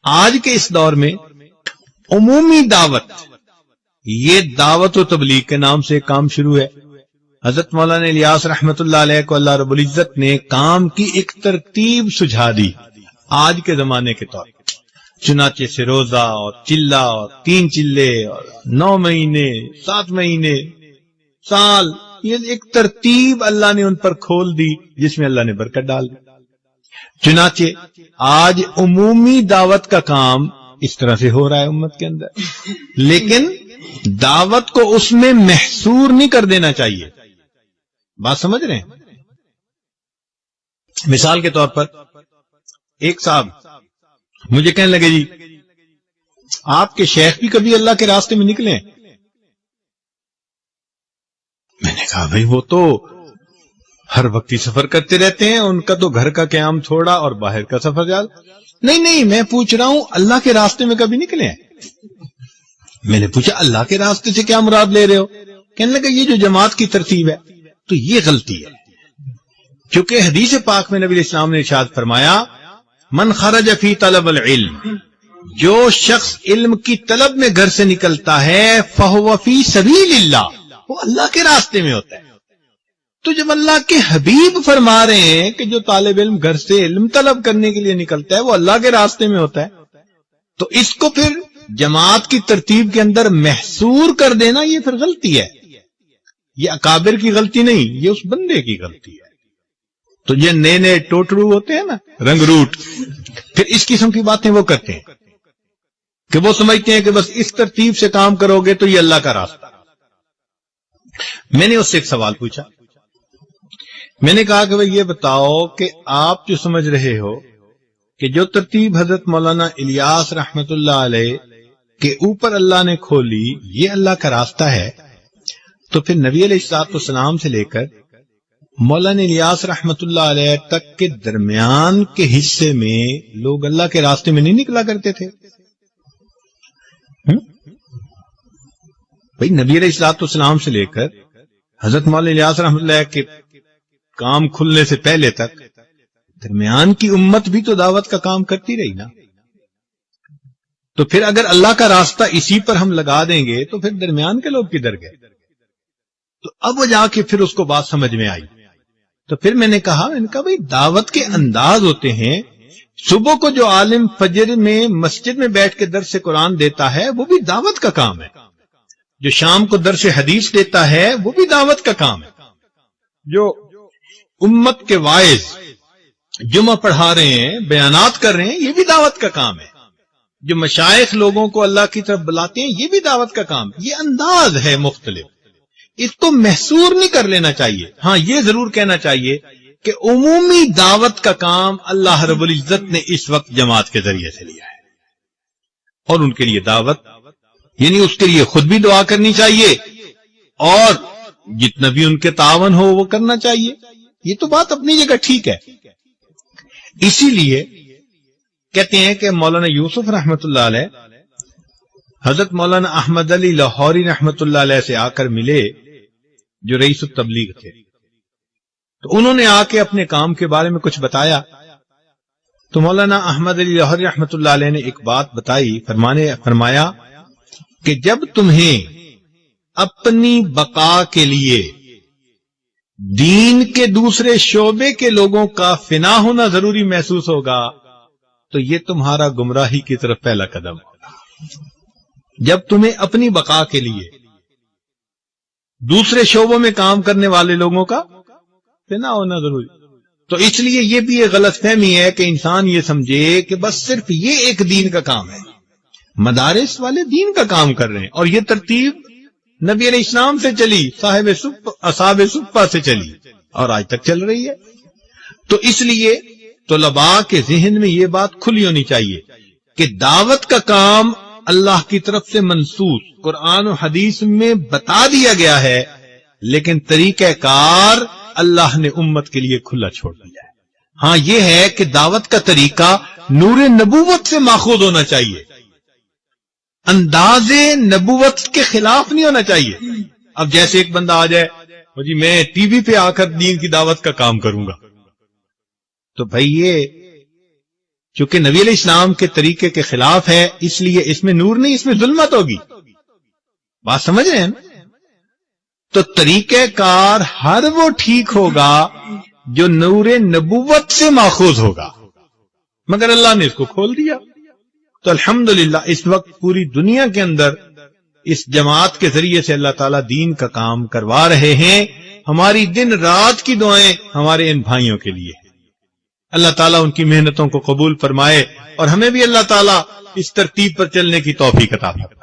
آج کے اس دور میں عمومی دعوت، یہ دعوت و تبلیغ کے نام سے کام شروع ہے۔ حضرت مولانا الیاس رحمت اللہ علیہ کو اللہ رب العزت نے کام کی ایک ترتیب سجھا دی آج کے زمانے کے طور پر، چنانچہ سے روزہ اور چلہ اور 3 چلے اور 9 مہینے 7 مہینے سال، یہ ایک ترتیب اللہ نے ان پر کھول دی جس میں اللہ نے برکت ڈال دی۔ چنانچہ آج عمومی دعوت کا کام اس طرح سے ہو رہا ہے امت کے اندر، لیکن دعوت کو اس میں محصور نہیں کر دینا چاہیے۔ بات سمجھ رہے ہیں؟ مثال کے طور پر ایک صاحب مجھے کہنے لگے جی آپ کے شیخ بھی کبھی اللہ کے راستے میں نکلے ہیں؟ میں نے کہا بھئی وہ تو ہر وقت ہی سفر کرتے رہتے ہیں، ان کا تو گھر کا قیام تھوڑا اور باہر کا سفر زیادہ۔ نہیں میں پوچھ رہا ہوں اللہ کے راستے میں کبھی نکلے ہیں؟ میں نے پوچھا اللہ کے راستے سے کیا مراد لے رہے ہو؟ کہنے لگا یہ جو جماعت کی ترتیب ہے تو یہ غلطی ہے، کیونکہ حدیث پاک میں نبی علیہ السلام نے ارشاد فرمایا من خرج فی طلب العلم، جو شخص علم کی طلب میں گھر سے نکلتا ہے فہو فی سبیل اللہ، وہ اللہ کے راستے میں ہوتا ہے۔ تو جب اللہ کے حبیب فرما رہے ہیں کہ جو طالب علم گھر سے علم طلب کرنے کے لیے نکلتا ہے وہ اللہ کے راستے میں ہوتا ہے، تو اس کو پھر جماعت کی ترتیب کے اندر محصور کر دینا یہ پھر غلطی ہے۔ یہ اکابر کی غلطی نہیں، یہ اس بندے کی غلطی ہے۔ تو یہ نئے ٹوٹرو ہوتے ہیں نا، رنگ روٹ، پھر اس قسم کی باتیں وہ کرتے ہیں کہ وہ سمجھتے ہیں کہ بس اس ترتیب سے کام کرو گے تو یہ اللہ کا راستہ۔ میں نے اس سے ایک سوال پوچھا، میں نے کہا کہ بھئی یہ بتاؤ کہ آپ جو سمجھ رہے ہو کہ جو ترتیب حضرت مولانا الیاس رحمت اللہ علیہ کے اوپر اللہ نے کھولی یہ اللہ کا راستہ ہے، تو پھر نبی علیہ السلام سے لے کر مولانا الیاس رحمت اللہ علیہ تک کے درمیان کے حصے میں لوگ اللہ کے راستے میں نہیں نکلا کرتے تھے؟ بھئی نبی علیہ السلام سے لے کر حضرت مولانا الیاس رحمت اللہ کے کام کھلنے سے پہلے تک درمیان کی امت بھی تو دعوت کا کام کرتی رہی نا۔ تو پھر اگر اللہ کا راستہ اسی پر ہم لگا دیں گے تو پھر درمیان کے لوگ کدھر گئے؟ تو اب وہ جا کے پھر اس کو بات سمجھ میں آئی۔ تو پھر میں نے کہا بھئی دعوت کے انداز ہوتے ہیں، صبح کو جو عالم فجر میں مسجد میں بیٹھ کے درس قرآن دیتا ہے وہ بھی دعوت کا کام ہے، جو شام کو درس حدیث دیتا ہے وہ بھی دعوت کا کام ہے، جو امت کے واعظ جمعہ پڑھا رہے ہیں بیانات کر رہے ہیں یہ بھی دعوت کا کام ہے، جو مشائخ لوگوں کو اللہ کی طرف بلاتے ہیں یہ بھی دعوت کا کام۔ یہ انداز ہے مختلف، اس کو محصور نہیں کر لینا چاہیے۔ ہاں یہ ضرور کہنا چاہیے کہ عمومی دعوت کا کام اللہ رب العزت نے اس وقت جماعت کے ذریعے سے لیا ہے، اور ان کے لیے دعوت یعنی اس کے لیے خود بھی دعا کرنی چاہیے اور جتنا بھی ان کے تعاون ہو وہ کرنا چاہیے۔ یہ تو بات اپنی جگہ ٹھیک ہے۔ اسی لیے کہتے ہیں کہ مولانا یوسف رحمت اللہ علیہ حضرت مولانا احمد علی لاہوری رحمت اللہ علیہ سے آ کر ملے جو رئیس التبلیغ تھے، تو انہوں نے آ کے اپنے کام کے بارے میں کچھ بتایا۔ تو مولانا احمد علی لاہوری رحمت اللہ علیہ نے ایک بات بتائی، فرمایا کہ جب تمہیں اپنی بقا کے لیے دین کے دوسرے شعبے کے لوگوں کا فنا ہونا ضروری محسوس ہوگا تو یہ تمہارا گمراہی کی طرف پہلا قدم ہوگا۔ جب تمہیں اپنی بقا کے لیے دوسرے شعبوں میں کام کرنے والے لوگوں کا فنا ہونا ضروری، تو اس لیے یہ بھی ایک غلط فہمی ہے کہ انسان یہ سمجھے کہ بس صرف یہ ایک دین کا کام ہے، مدارس والے دین کا کام کر رہے ہیں، اور یہ ترتیب نبی علیہ السلام سے چلی، اصحاب صفہ سے چلی اور آج تک چل رہی ہے۔ تو اس لیے طلباء کے ذہن میں یہ بات کھلی ہونی چاہیے کہ دعوت کا کام اللہ کی طرف سے منصوص قرآن و حدیث میں بتا دیا گیا ہے، لیکن طریقہ کار اللہ نے امت کے لیے کھلا چھوڑ دیا ہے۔ ہاں یہ ہے کہ دعوت کا طریقہ نور نبوت سے ماخوذ ہونا چاہیے، انداز نبوت کے خلاف نہیں ہونا چاہیے۔ اب جیسے ایک بندہ آ جائے جی میں ٹی وی پہ آ کر دین کی دعوت کا کام کروں گا، تو بھائی یہ چونکہ نبی علیہ السلام کے طریقے کے خلاف ہے، اس لیے اس میں نور نہیں، اس میں ظلمت ہوگی. بات سمجھ رہے ہیں نا؟ تو طریقہ کار ہر وہ ٹھیک ہوگا جو نور نبوت سے ماخوذ ہوگا، مگر اللہ نے اس کو کھول دیا. تو الحمدللہ اس وقت پوری دنیا کے اندر اس جماعت کے ذریعے سے اللہ تعالیٰ دین کا کام کروا رہے ہیں. ہماری دن رات کی دعائیں ہمارے ان بھائیوں کے لیے ہیں. اللہ تعالیٰ ان کی محنتوں کو قبول فرمائے اور ہمیں بھی اللہ تعالیٰ اس ترتیب پر چلنے کی توفیق عطا فرمائے.